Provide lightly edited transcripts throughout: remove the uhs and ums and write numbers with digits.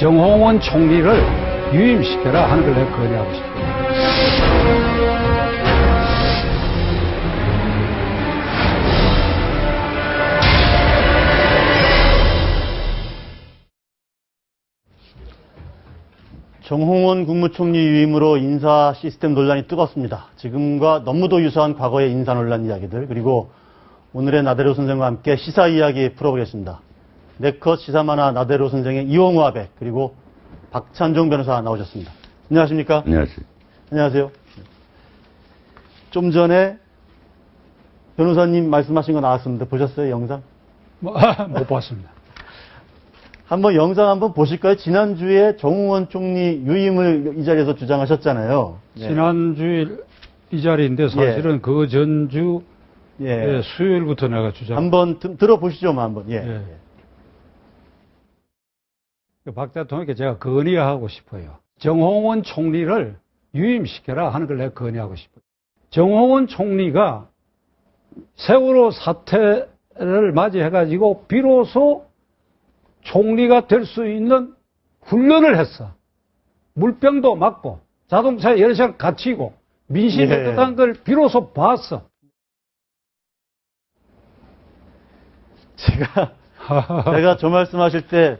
정홍원 총리를 유임시켜라 하는 걸 내가 건의하고 싶어요. 정홍원 국무총리 유임으로 인사 시스템 논란이 뜨겁습니다. 지금과 너무도 유사한 과거의 인사 논란 이야기들, 그리고 오늘의 나대로 선생과 함께 시사 이야기 풀어보겠습니다. 네컷 시사만화 나대로 선생의 이홍우 아백, 그리고 박찬종 변호사 나오셨습니다. 안녕하십니까? 안녕하세요. 안녕하세요. 좀 전에 변호사님 말씀하신 거 나왔습니다. 보셨어요, 영상? 못 봤습니다. 한번 영상 한번 보실까요? 지난주에 정홍원 총리 유임을 이 자리에서 주장하셨잖아요. 네. 지난주에 이 자리인데 사실은 그 전주 수요일부터 내가 주장. 한번 들어보시죠, 한번. 예. 박 대통령께 제가 건의하고 싶어요. 정홍원 총리를 유임시켜라 하는 걸 내가 건의하고 싶어요. 정홍원 총리가 세월호 사태를 맞이해가지고 비로소 총리가 될 수 있는 훈련을 했어. 물병도 맞고 자동차에 여러 시간 갇히고 민심이 어떠한 걸 비로소 봤어. 제가 저 말씀하실 때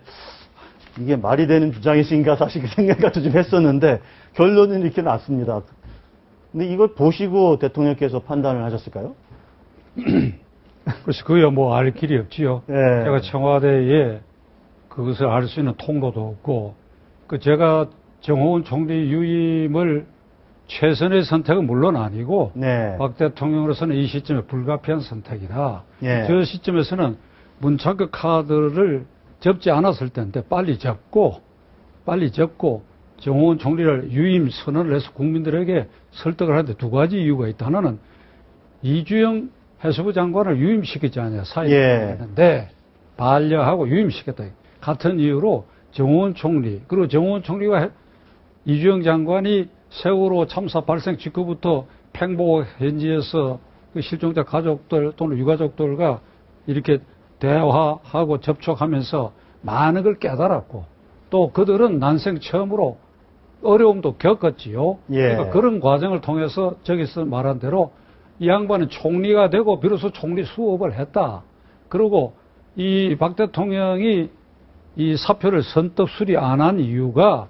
이게 말이 되는 주장이신가 사실 그 생각도 좀 했었는데 결론은 이렇게 났습니다. 근데 이걸 보시고 대통령께서 판단을 하셨을까요? 그래서 그야 뭐 알 길이 없지요. 제가 청와대에 그것을 알 수 있는 통로도 없고, 제가 정홍원 총리 유임을 최선의 선택은 물론 아니고, 박 대통령으로서는 이 시점에 불가피한 선택이다. 저 시점에서는 문창극 카드를 접지 않았을 때인데 빨리 접고 정홍원 총리를 유임 선언을 해서 국민들에게 설득을 하는데 두 가지 이유가 있다. 하나는 이주영 해수부 장관을 유임시키지 않냐 사임했는데 반려하고 유임시켰다. 같은 이유로 정홍원 총리, 그리고 정홍원 총리가 이주영 장관이 세월호 참사 발생 직후부터 팽보 현지에서 그 실종자 가족들 또는 유가족들과 이렇게 대화하고 접촉하면서 많은 걸 깨달았고, 또 그들은 난생 처음으로 어려움도 겪었지요. 그러니까 그런 과정을 통해서 저기서 말한 대로 이 양반은 총리가 되고 비로소 총리 수업을 했다. 그리고 이 박 대통령이 이 사표를 선뜻 수리 안 한 이유가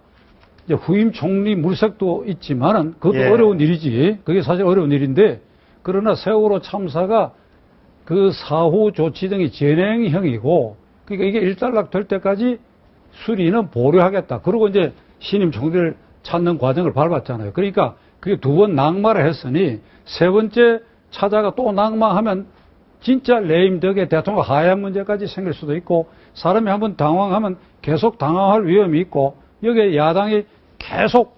이제 후임 총리 물색도 있지만은 그것도 어려운 일이지. 그게 사실 어려운 일인데, 그러나 세월호 참사가 그 사후 조치 등이 진행형이고, 그러니까 이게 일단락 될 때까지 수리는 보류하겠다. 그리고 이제 신임 총리를 찾는 과정을 밟았잖아요. 그러니까 그게 두 번 낙마를 했으니 세 번째 찾아가 또 낙마하면 진짜 레임덕에 대통령 하야한 문제까지 생길 수도 있고, 사람이 한번 당황하면 계속 당황할 위험이 있고, 여기에 야당이 계속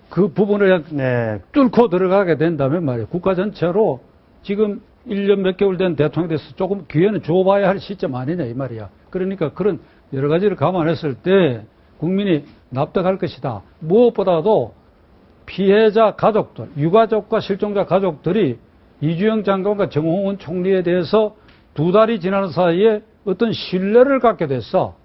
그 부분을 뚫고 들어가게 된다면 말이에요. 국가 전체로 지금 1년 몇 개월 된 대통령에 대해서 조금 기회는 줘봐야 할 시점 아니냐 이 말이야. 그러니까 그런 여러 가지를 감안했을 때 국민이 납득할 것이다. 무엇보다도 피해자 가족들, 유가족과 실종자 가족들이 이주영 장관과 정홍원 총리에 대해서 두 달이 지나는 사이에 어떤 신뢰를 갖게 됐어.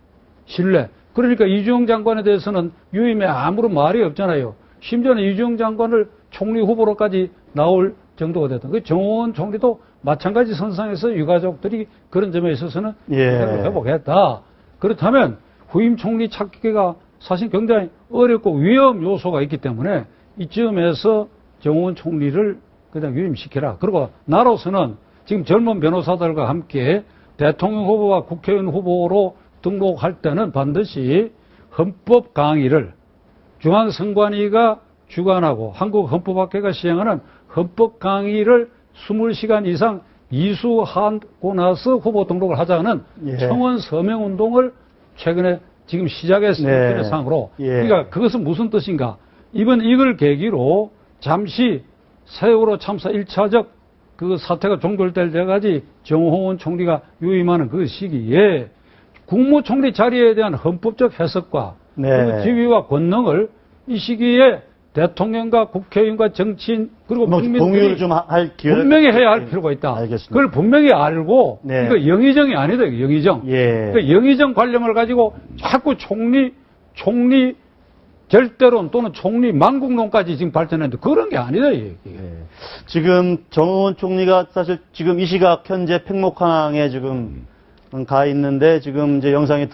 신뢰. 그러니까 이주영 장관에 대해서는 유임에 아무런 말이 없잖아요. 심지어는 이주영 장관을 총리 후보로까지 나올 정도가 됐던. 그 정홍원 총리도 마찬가지 선상에서 유가족들이 그런 점에 있어서는 회복했다. 그렇다면 후임 총리 찾기가 사실 굉장히 어렵고 위험 요소가 있기 때문에 이쯤에서 정홍원 총리를 그냥 유임시켜라. 그리고 나로서는 지금 젊은 변호사들과 함께 대통령 후보와 국회의원 후보로 등록할 때는 반드시 헌법 강의를 중앙선관위가 주관하고 한국헌법학회가 시행하는 헌법 강의를 20시간 이상 이수하고 나서 후보 등록을 하자는 청원 서명 운동을 최근에 지금 시작했습니다. 상으로. 그러니까 그것은 무슨 뜻인가? 이걸 계기로 잠시 세월호 참사 1차적 그 사태가 종결될 때까지 정홍원 총리가 유임하는 그 시기에 국무총리 자리에 대한 헌법적 해석과 그 지위와 권능을 이 시기에 대통령과 국회의원과 정치인 그리고 국민들이 공유를 좀 할 기회를 분명히 해야 할 필요가 있다. 알겠습니다. 그걸 분명히 알고 이거 영의정이 아니다. 영의정. 그러니까 영의정 관념을 가지고 자꾸 총리 총리 절대론 또는 총리 망국론까지 지금 발전했는데 그런 게 아니다, 이게. 지금 정홍원 총리가 사실 지금 이 시각 현재 팽목항에 지금 가 있는데 지금 이제 영상이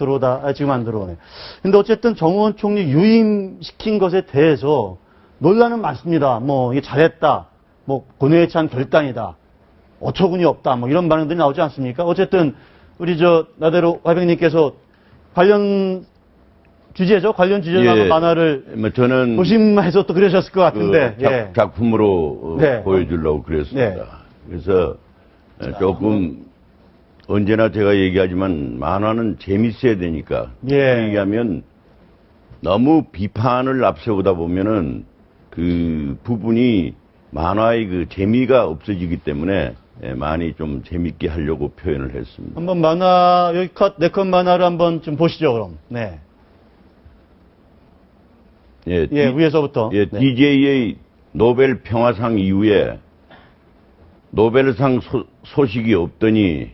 지금 안 들어오네. 근데 어쨌든 정홍원 총리 유임시킨 것에 대해서 논란은 많습니다. 뭐 이게 잘했다, 뭐 고뇌에 찬 결단이다, 어처구니 없다, 뭐 이런 반응들이 나오지 않습니까? 어쨌든 우리 나대로 화백님께서 관련 주제로 예, 만화를 뭐 저는 보시면서 또 그러셨을 것 같은데 그 작품으로 네. 보여주려고 그랬습니다. 네. 그래서 조금 언제나 제가 얘기하지만 만화는 재밌어야 되니까 예. 얘기하면 너무 비판을 앞세우다 보면은 그 부분이 만화의 그 재미가 없어지기 때문에 많이 좀 재밌게 하려고 표현을 했습니다. 한번 만화 여기 네 컷 만화를 한번 좀 보시죠 그럼. 네. 예, 위에서부터. 예, 네. DJ의 노벨 평화상 이후에 노벨상 소식이 없더니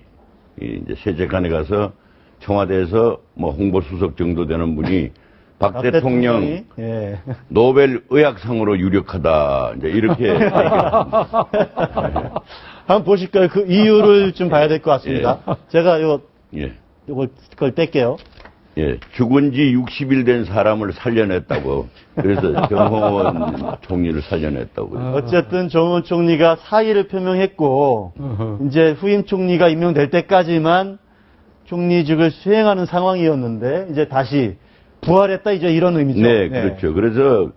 이제 세제간에 가서 청와대에서 뭐 홍보수석 정도 되는 분이 박 대통령 예. 노벨 의학상으로 유력하다 이제 이렇게 한번 보실까요? 그 이유를 좀 봐야 될 것 같습니다. 제가 그걸 뺄게요. 예, 죽은 지 60일 된 사람을 살려냈다고. 그래서 정홍원 총리를 살려냈다고요. 어쨌든 정홍원 총리가 사의를 표명했고, 이제 후임 총리가 임명될 때까지만 총리직을 수행하는 상황이었는데, 이제 다시 부활했다, 이제 이런 의미죠. 네, 그렇죠. 그래서,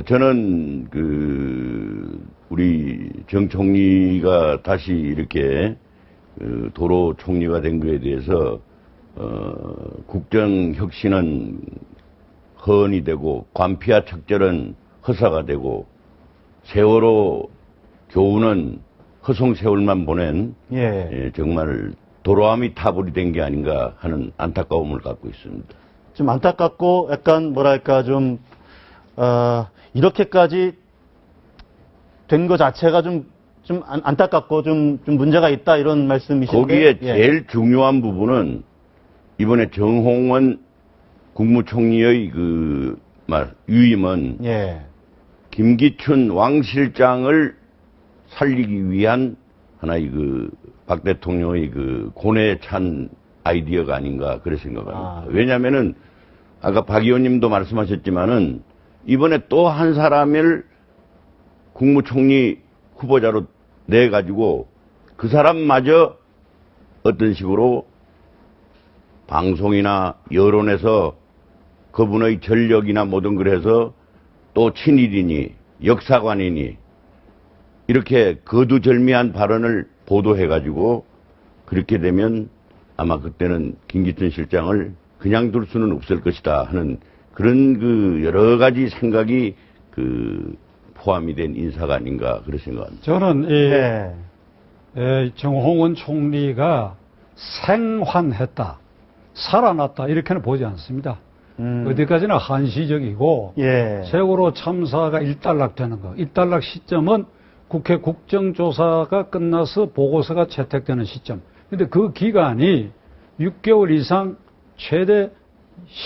저는 우리 정 총리가 다시 이렇게, 도로 총리가 된 거에 대해서, 국정혁신은 허언이 되고 관피와 척절은 허사가 되고 세월호 교훈은 허송세월만 보낸 정말 도로함이 타불이 된 게 아닌가 하는 안타까움을 갖고 있습니다. 좀 안타깝고 약간 뭐랄까 좀 이렇게까지 된 것 자체가 좀 안타깝고 좀 문제가 있다 이런 말씀이신데 거기에 제일 중요한 부분은 이번에 정홍원 국무총리의 유임은 김기춘 왕 실장을 살리기 위한 하나의 박 대통령의 고뇌에 찬 아이디어가 아닌가 그렇게 생각합니다. 왜냐면은 아까 박 의원님도 말씀하셨지만은 이번에 또 한 사람을 국무총리 후보자로 내가지고 그 사람마저 어떤 식으로 방송이나 여론에서 그분의 전력이나 모든 걸 해서 또 친일이니 역사관이니 이렇게 거두절미한 발언을 보도해가지고 그렇게 되면 아마 그때는 김기춘 실장을 그냥 둘 수는 없을 것이다 하는 그런 여러 가지 생각이 포함이 된 인사가 아닌가 그런 생각합니다. 저는 정홍원 총리가 생환했다. 살아났다 이렇게는 보지 않습니다. 어디까지나 한시적이고 세월호 참사가 일단락되는 거. 일단락 시점은 국회 국정조사가 끝나서 보고서가 채택되는 시점. 근데 그 기간이 6개월 이상 최대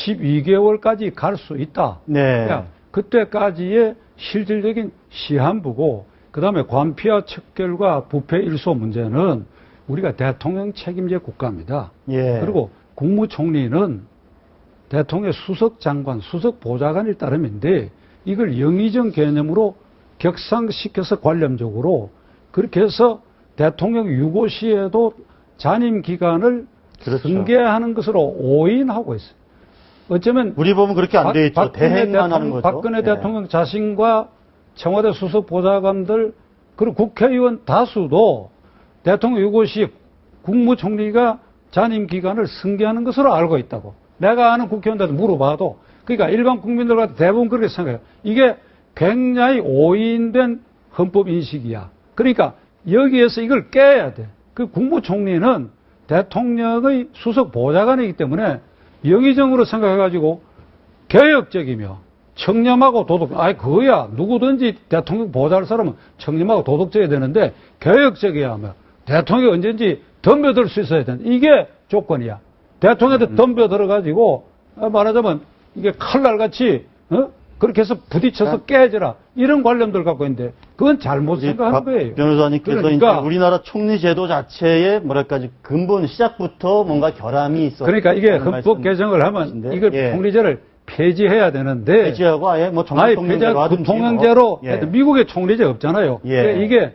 12개월까지 갈 수 있다. 그러니까 그때까지의 실질적인 시한부고 그다음에 관피와 척결과 부패 일소 문제는 우리가 대통령 책임제 국가입니다. 그리고 국무총리는 대통령의 수석 장관, 수석 보좌관일 따름인데 이걸 영의정 개념으로 격상시켜서 관념적으로 그렇게 해서 대통령 유고 시에도 잔임 기간을 승계하는 것으로 오인하고 있어요. 어쩌면 우리 보면 그렇게 안 돼 있죠. 대행만 하는 거죠. 박근혜 대통령 자신과 청와대 수석 보좌관들 그리고 국회의원 다수도 대통령 유고 시 국무총리가 잔임 기간을 승계하는 것으로 알고 있다고. 내가 아는 국회의원들한테 물어봐도 그러니까 일반 국민들과 대부분 그렇게 생각해요. 이게 굉장히 오인된 헌법 인식이야. 그러니까 여기에서 이걸 깨야 돼. 그 국무총리는 대통령의 수석 보좌관이기 때문에 영의정으로 생각해가지고 개혁적이며 청렴하고 그거야. 누구든지 대통령 보좌할 사람은 청렴하고 도덕적이어야 되는데 개혁적이야 하며 대통령이 언제든지 덤벼들 수 있어야 된다. 이게 조건이야. 대통령한테 덤벼들어가지고 말하자면 이게 칼날같이 그렇게 해서 부딪혀서 깨져라 이런 관념들 갖고 있는데 그건 잘못 생각하는 거예요. 변호사님께서 그러니까 이제 우리나라 총리 제도 자체에 뭐랄까 근본 시작부터 뭔가 결함이 있어. 그러니까 이게 헌법 개정을 하면 이걸 총리제를 폐지해야 되는데 폐지하고 아예 뭐 아예 정통령제로 하든지 통영제로 예. 미국에 총리제 없잖아요. 예. 그러니까 이게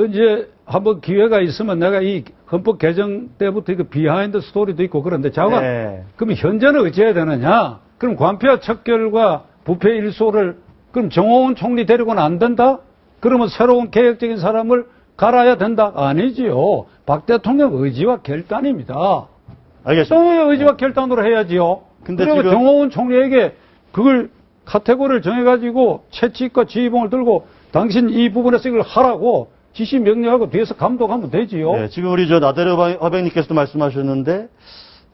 이제 한번 기회가 있으면 내가 이 헌법 개정 때부터 이거 비하인드 스토리도 있고 그런데 자가 예. 그럼 현재는 어찌해야 되느냐? 그럼 관폐와 척결과 부패 일소를 그럼 정호원 총리 데리고는 안 된다? 그러면 새로운 개혁적인 사람을 갈아야 된다? 아니지요. 박 대통령 의지와 결단입니다. 알겠습니다. 또 의지와 결단으로 해야지요. 근데 그리고 지금 정호원 총리에게 그걸 카테고리를 정해가지고 채찍과 지휘봉을 들고 당신 이 부분에서 이걸 하라고 지시 명령하고 뒤에서 감독하면 되지요. 네, 지금 우리 나대로 화백님께서도 말씀하셨는데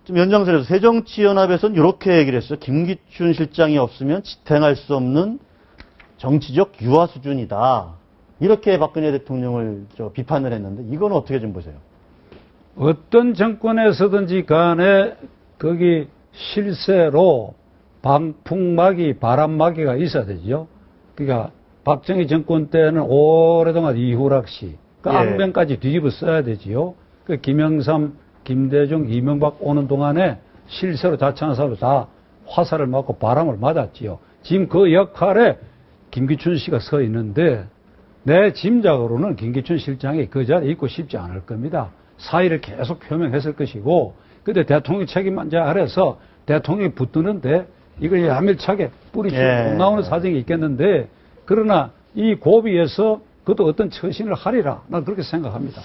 좀 연장선에서 새정치연합에서는 이렇게 얘기를 했어요. 김기춘 실장이 없으면 지탱할 수 없는 정치적 유화 수준이다. 이렇게 박근혜 대통령을 비판을 했는데 이건 어떻게 좀 보세요? 어떤 정권에서든지 간에 거기 실세로 방풍막이, 바람막이가 있어야 되죠. 그러니까 박정희 정권 때는 오랫동안 이후락 씨, 그 예. 앙병까지 뒤집어 써야 되지요. 그 김영삼, 김대중, 이명박 오는 동안에 실세로 자청한 사람들 다 화살을 맞고 바람을 맞았지요. 지금 그 역할에 김기춘 씨가 서 있는데 내 짐작으로는 김기춘 실장이 그 자리에 있고 싶지 않을 겁니다. 사의를 계속 표명했을 것이고 근데 대통령 책임자 아래서 대통령이 붙드는데 이걸 야밀차게 뿌리치고 예. 나오는 사정이 있겠는데 그러나 이 고비에서 그것도 어떤 처신을 하리라 난 그렇게 생각합니다.